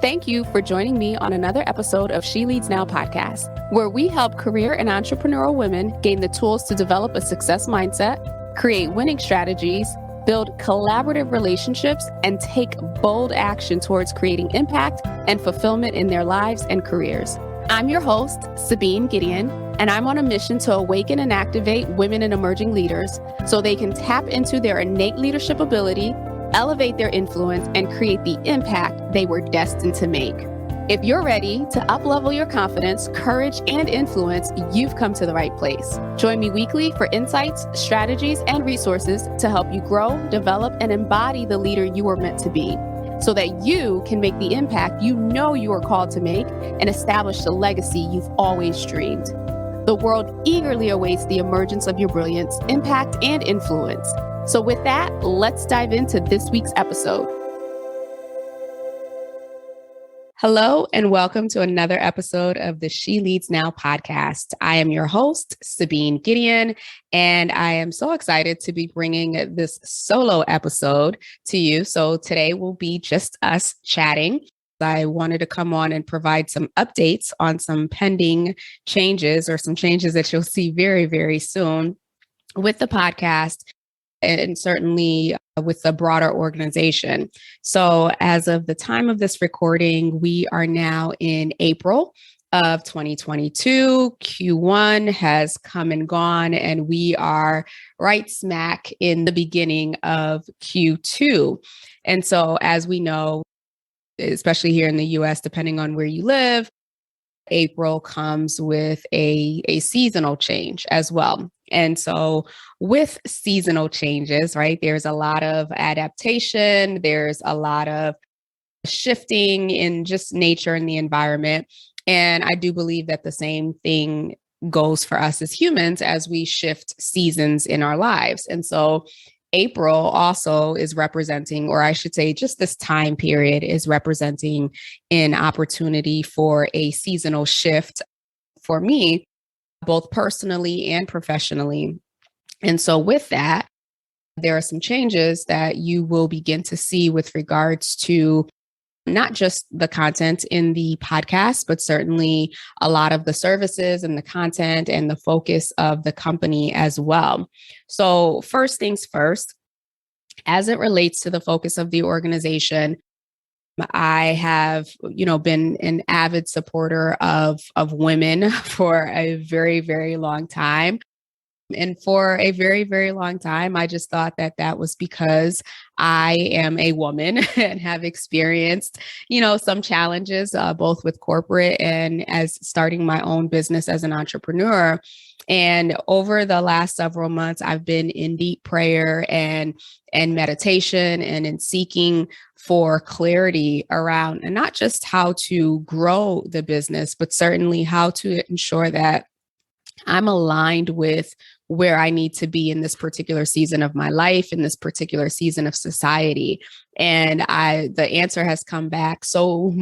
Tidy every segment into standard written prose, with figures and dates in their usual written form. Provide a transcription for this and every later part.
Thank you for joining me on another episode of She Leads Now podcast, where we help career and entrepreneurial women gain the tools to develop a success mindset, create winning strategies, build collaborative relationships, and take bold action towards creating impact and fulfillment in their lives and careers. I'm your host, Sabine Gideon, and I'm on a mission to awaken and activate women and emerging leaders so they can tap into their innate leadership ability, elevate their influence, and create the impact they were destined to make. If you're ready to up-level your confidence, courage, and influence, you've come to the right place. Join me weekly for insights, strategies, and resources to help you grow, develop, and embody the leader you are meant to be, so that you can make the impact you know you are called to make and establish the legacy you've always dreamed. The world eagerly awaits the emergence of your brilliance, impact, and influence. So with that, let's dive into this week's episode. Hello, and welcome to another episode of the She Leads Now podcast. I am your host, Sabine Gideon, and I am so excited to be bringing this solo episode to you. So today will be just us chatting. I wanted to come on and provide some updates on some pending changes or some changes that you'll see very, very soon with the podcast, and certainly with the broader organization. So as of the time of this recording, we are now in April of 2022. Q1 has come and gone, and we are right smack in the beginning of Q2. And so as we know, especially here in the US, depending on where you live, April comes with a seasonal change as well. And so with seasonal changes, right, there's a lot of adaptation, there's a lot of shifting in just nature and the environment. And I do believe that the same thing goes for us as humans as we shift seasons in our lives. And so April also is representing, or I should say just this time period is representing an opportunity for a seasonal shift for me, both personally and professionally. And so with that, there are some changes that you will begin to see with regards to not just the content in the podcast, but certainly a lot of the services and the content and the focus of the company as well. So first things first, as it relates to the focus of the organization, I have, been an avid supporter of women for a very, very long time. And for a very, very long time, I just thought that that was because I am a woman and have experienced, some challenges, both with corporate and as starting my own business as an entrepreneur. And over the last several months, I've been in deep prayer and meditation and in seeking for clarity around and not just how to grow the business, but certainly how to ensure that I'm aligned with where I need to be in this particular season of my life, in this particular season of society. And the answer has come back so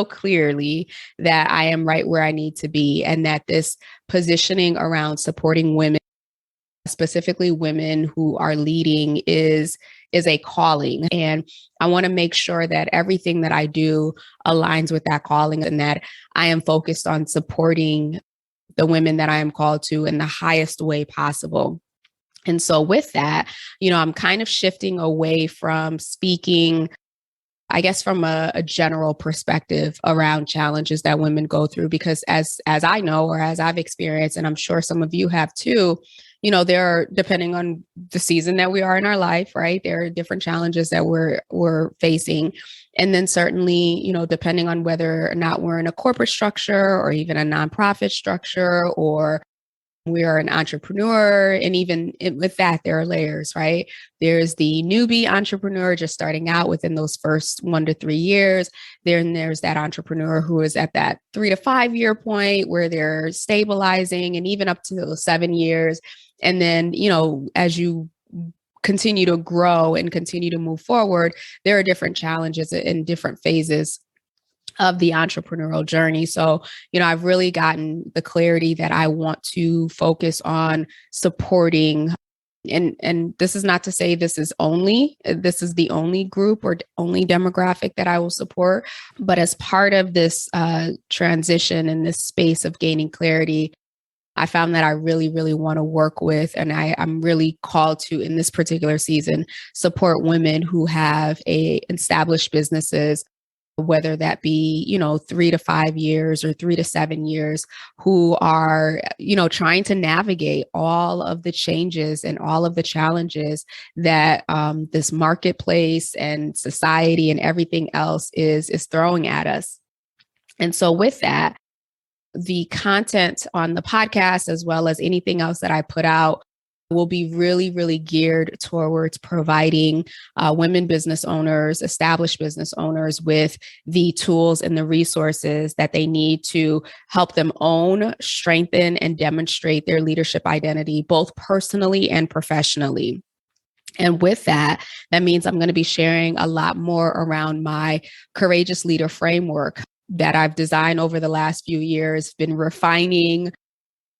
clearly that I am right where I need to be, and that this positioning around supporting women, specifically women who are leading, is a calling. And I want to make sure that everything that I do aligns with that calling, and that I am focused on supporting the women that I am called to in the highest way possible. And so with that, I'm kind of shifting away from speaking, I guess, from a general perspective around challenges that women go through, because as I know, or as I've experienced, and I'm sure some of you have too, there are, depending on the season that we are in our life, right? There are different challenges that we're facing. And then certainly, depending on whether or not we're in a corporate structure or even a nonprofit structure, or we are an entrepreneur. And even with that, there are layers, right? There's the newbie entrepreneur just starting out within those first 1 to 3 years. Then there's that entrepreneur who is at that 3 to 5 year point where they're stabilizing, and even up to those 7 years. And then, as you continue to grow and continue to move forward, there are different challenges in different phases of the entrepreneurial journey. So, I've really gotten the clarity that I want to focus on supporting And this is not to say this is the only group or only demographic that I will support, but as part of this transition in this space of gaining clarity, I found that I really, really want to work with, and I'm really called to, in this particular season, support women who have established businesses, whether that be, 3 to 5 years or 3 to 7 years, who are, trying to navigate all of the changes and all of the challenges that this marketplace and society and everything else is throwing at us. And so with that, the content on the podcast, as well as anything else that I put out, will be really, really geared towards providing women business owners, established business owners with the tools and the resources that they need to help them own, strengthen, and demonstrate their leadership identity, both personally and professionally. And with that, that means I'm going to be sharing a lot more around my Courageous Leader framework that I've designed over the last few years, been refining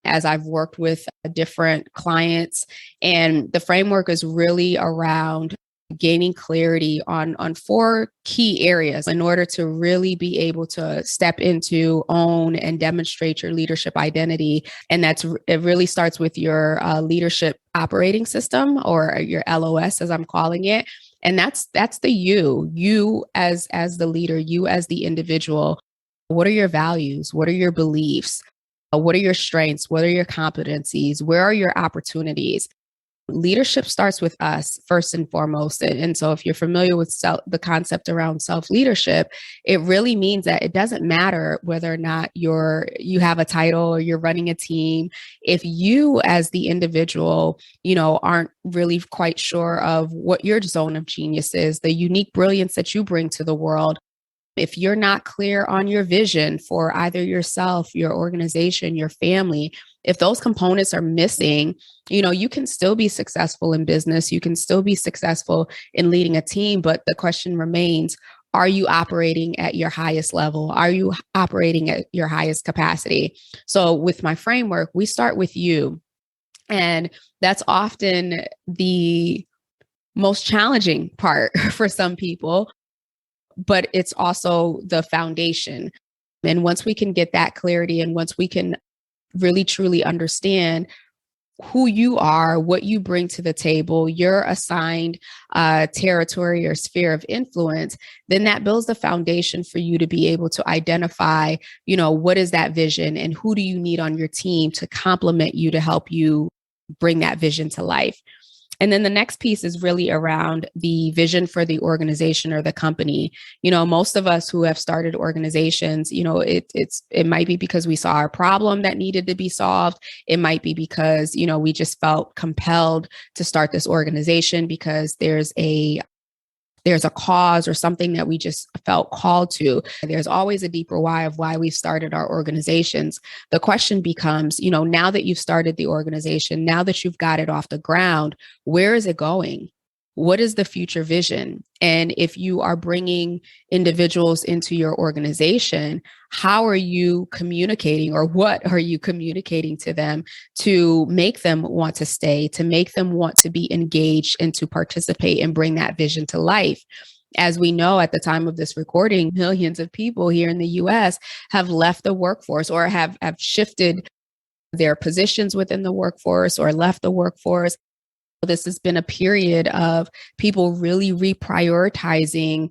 as I've worked with different clients. And the framework is really around gaining clarity on 4 key areas in order to really be able to step into, own, and demonstrate your leadership identity. And it really starts with your leadership operating system, or your LOS, as I'm calling it. And that's the you as the leader, you as the individual. What are your values? What are your beliefs? What are your strengths? What are your competencies? Where are your opportunities? Leadership starts with us first and foremost. And so if you're familiar with the concept around self-leadership, it really means that it doesn't matter whether or not you have a title or you're running a team. If you as the individual, aren't really quite sure of what your zone of genius is, the unique brilliance that you bring to the world, if you're not clear on your vision for either yourself, your organization, your family, if those components are missing, you can still be successful in business. You can still be successful in leading a team. But the question remains, are you operating at your highest level? Are you operating at your highest capacity? So with my framework, we start with you. And that's often the most challenging part for some people, but it's also the foundation. And once we can get that clarity, and once we can really truly understand who you are, what you bring to the table, your assigned territory or sphere of influence, then that builds the foundation for you to be able to identify, what is that vision and who do you need on your team to complement you, to help you bring that vision to life. And then the next piece is really around the vision for the organization or the company. Most of us who have started organizations, it might be because we saw a problem that needed to be solved. It might be because, we just felt compelled to start this organization because there's a cause or something that we just felt called to. There's always a deeper why of why we started our organizations. The question becomes, now that you've started the organization, now that you've got it off the ground, where is it going? What is the future vision? And if you are bringing individuals into your organization, how are you communicating, or what are you communicating to them to make them want to stay, to make them want to be engaged and to participate and bring that vision to life? As we know, at the time of this recording, millions of people here in the US have left the workforce, or have shifted their positions within the workforce, or left the workforce. This has been a period of people really reprioritizing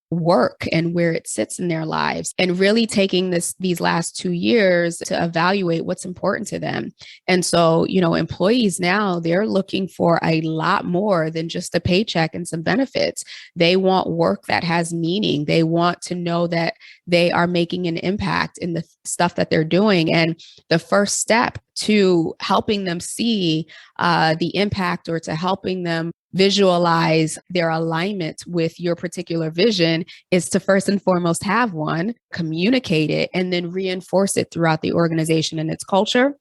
work and where it sits in their lives, and really taking these last 2 years to evaluate what's important to them. And so, employees now, they're looking for a lot more than just a paycheck and some benefits. They want work that has meaning. They want to know that they are making an impact in the stuff that they're doing. And the first step to helping them see the impact, or to helping them visualize their alignment with your particular vision, is to first and foremost have one, communicate it, and then reinforce it throughout the organization and its culture.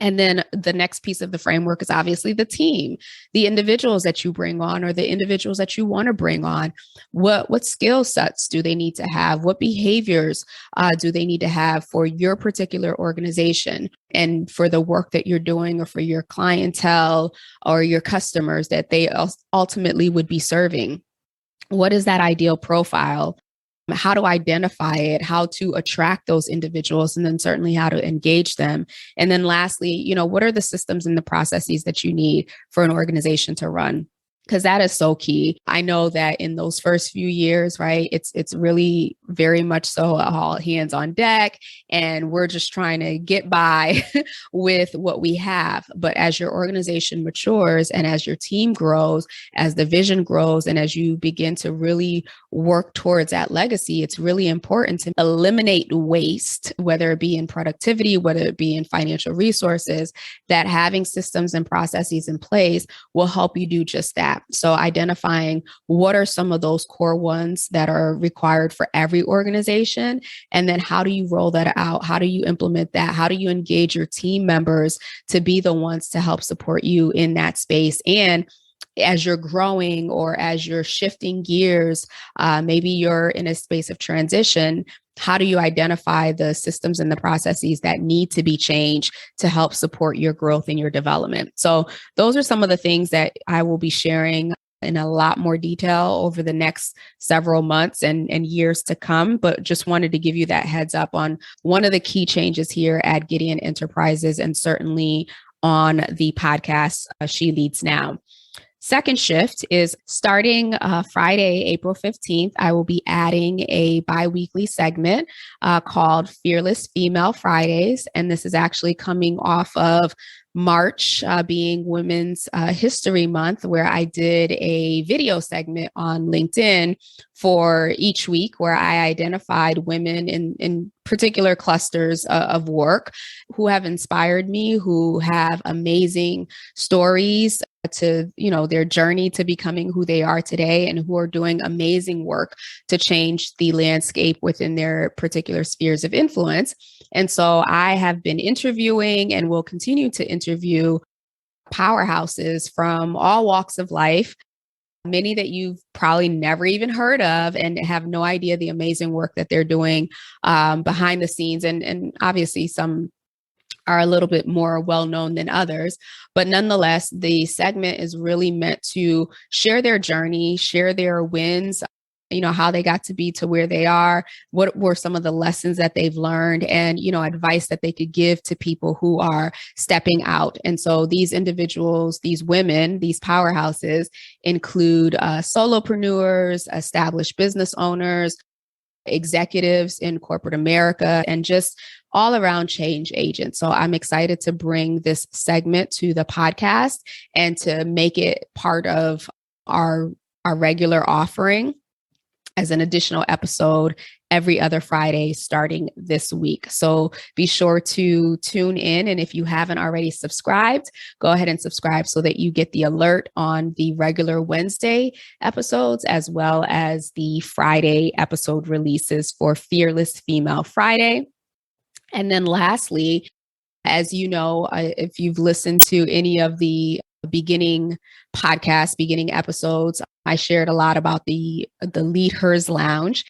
And then the next piece of the framework is obviously the team, the individuals that you bring on or the individuals that you want to bring on. What skill sets do they need to have? What behaviors do they need to have for your particular organization and for the work that you're doing or for your clientele or your customers that they ultimately would be serving? What is that ideal profile? How to identify it, how to attract those individuals, and then certainly how to engage them. And then lastly, what are the systems and the processes that you need for an organization to run? Because that is so key. I know that in those first few years, right, it's really very much so all hands on deck, and we're just trying to get by with what we have. But as your organization matures and as your team grows, as the vision grows, and as you begin to really work towards that legacy, it's really important to eliminate waste, whether it be in productivity, whether it be in financial resources, that having systems and processes in place will help you do just that. So identifying what are some of those core ones that are required for every organization, and then how do you roll that out? How do you implement that? How do you engage your team members to be the ones to help support you in that space? And as you're growing or as you're shifting gears, maybe you're in a space of transition, how do you identify the systems and the processes that need to be changed to help support your growth and your development? So those are some of the things that I will be sharing in a lot more detail over the next several months and years to come. But just wanted to give you that heads up on one of the key changes here at Gideon Enterprises, and certainly on the podcast, She Leads Now. Second shift is starting Friday, April 15th. I will be adding a bi-weekly segment called Fearless Female Fridays. And this is actually coming off of March being Women's History Month, where I did a video segment on LinkedIn for each week where I identified women in particular clusters of work who have inspired me, who have amazing stories to, their journey to becoming who they are today, and who are doing amazing work to change the landscape within their particular spheres of influence. And so I have been interviewing and will continue to interview powerhouses from all walks of life, many that you've probably never even heard of and have no idea the amazing work that they're doing behind the scenes. And obviously some are a little bit more well-known than others. But nonetheless, the segment is really meant to share their journey, share their wins, how they got to be to where they are, what were some of the lessons that they've learned, and, advice that they could give to people who are stepping out. And so these individuals, these women, these powerhouses include solopreneurs, established business owners, executives in corporate America, and just all around change agents. So I'm excited to bring this segment to the podcast and to make it part of our regular offering as an additional episode every other Friday starting this week. So be sure to tune in. And if you haven't already subscribed, go ahead and subscribe so that you get the alert on the regular Wednesday episodes, as well as the Friday episode releases for Fearless Female Friday. And then lastly, as you know, if you've listened to any of the beginning episodes, I shared a lot about the Lead Hers Lounge.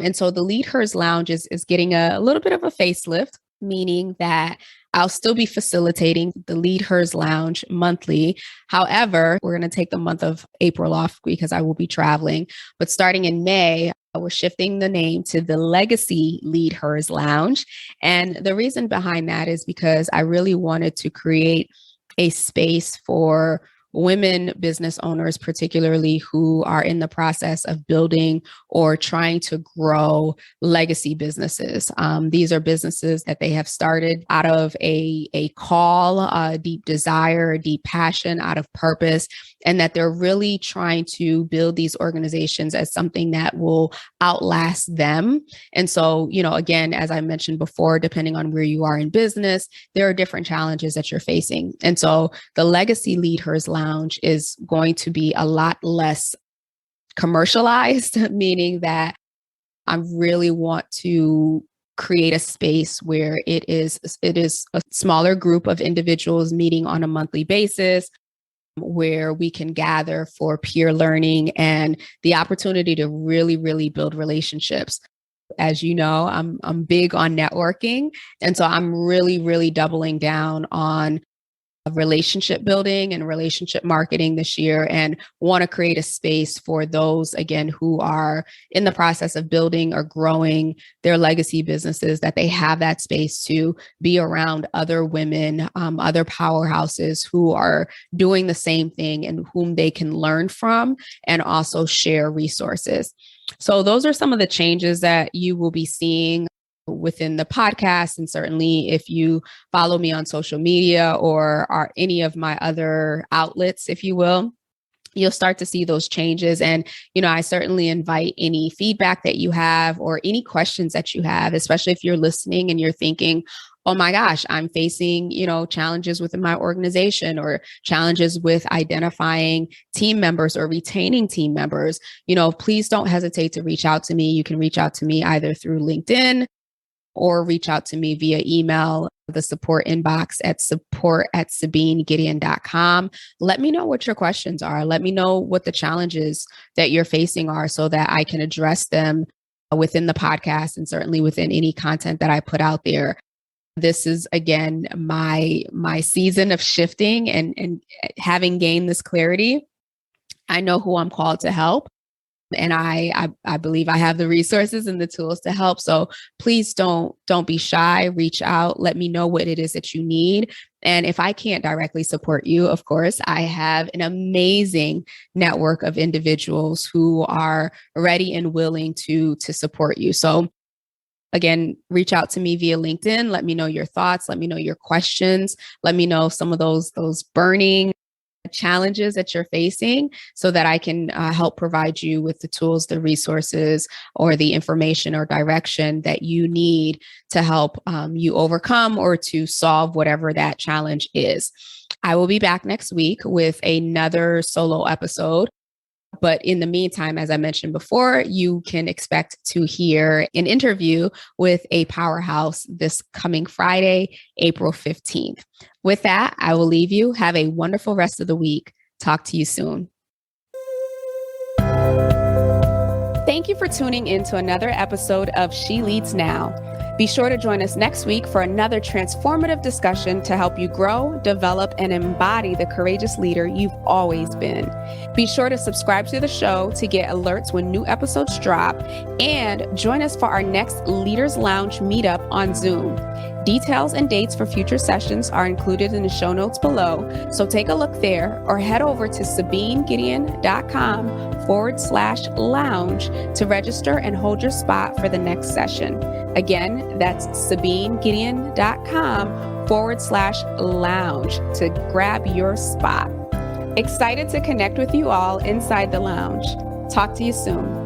And so the Lead Hers Lounge is getting a little bit of a facelift, meaning that I'll still be facilitating the Lead Hers Lounge monthly. However, we're going to take the month of April off because I will be traveling. But starting in May, we're shifting the name to the Legacy Lead Hers Lounge. And the reason behind that is because I really wanted to create a space for women business owners, particularly who are in the process of building or trying to grow legacy businesses. These are businesses that they have started out of a call, a deep desire, a deep passion, out of purpose, and that they're really trying to build these organizations as something that will outlast them. And so, again, as I mentioned before, depending on where you are in business, there are different challenges that you're facing. And so the Legacy Lead Hers Lounge is going to be a lot less commercialized, meaning that I really want to create a space where it is a smaller group of individuals meeting on a monthly basis, where we can gather for peer learning and the opportunity to really, really build relationships. As you know, I'm big on networking. And so I'm really, really doubling down on relationship building and relationship marketing this year, and want to create a space for those, again, who are in the process of building or growing their legacy businesses, that they have that space to be around other women, other powerhouses who are doing the same thing and whom they can learn from and also share resources. So those are some of the changes that you will be seeing within the podcast. And certainly if you follow me on social media or are any of my other outlets, if you will, you'll start to see those changes. And, I certainly invite any feedback that you have or any questions that you have, especially if you're listening and you're thinking, oh my gosh, I'm facing, challenges within my organization or challenges with identifying team members or retaining team members. Please don't hesitate to reach out to me. You can reach out to me either through LinkedIn or reach out to me via email, the support inbox at support@sabinegideon.com. Let me know what your questions are. Let me know what the challenges that you're facing are so that I can address them within the podcast and certainly within any content that I put out there. This is, again, my season of shifting and having gained this clarity. I know who I'm called to help. And I believe I have the resources and the tools to help. So please don't be shy. Reach out. Let me know what it is that you need. And if I can't directly support you, of course, I have an amazing network of individuals who are ready and willing to support you. So again, reach out to me via LinkedIn. Let me know your thoughts. Let me know your questions. Let me know some of those burning challenges that you're facing so that I can help provide you with the tools, the resources, or the information or direction that you need to help you overcome or to solve whatever that challenge is. I will be back next week with another solo episode. But in the meantime, as I mentioned before, you can expect to hear an interview with a powerhouse this coming Friday, April 15th. With that, I will leave you. Have a wonderful rest of the week. Talk to you soon. Thank you for tuning in to another episode of She Leads Now. Be sure to join us next week for another transformative discussion to help you grow, develop, and embody the courageous leader you've always been. Be sure to subscribe to the show to get alerts when new episodes drop, and join us for our next Leaders Lounge meetup on Zoom. Details and dates for future sessions are included in the show notes below, so take a look there or head over to sabinegideon.com/lounge to register and hold your spot for the next session. Again, that's sabinegideon.com/lounge to grab your spot. Excited to connect with you all inside the lounge. Talk to you soon.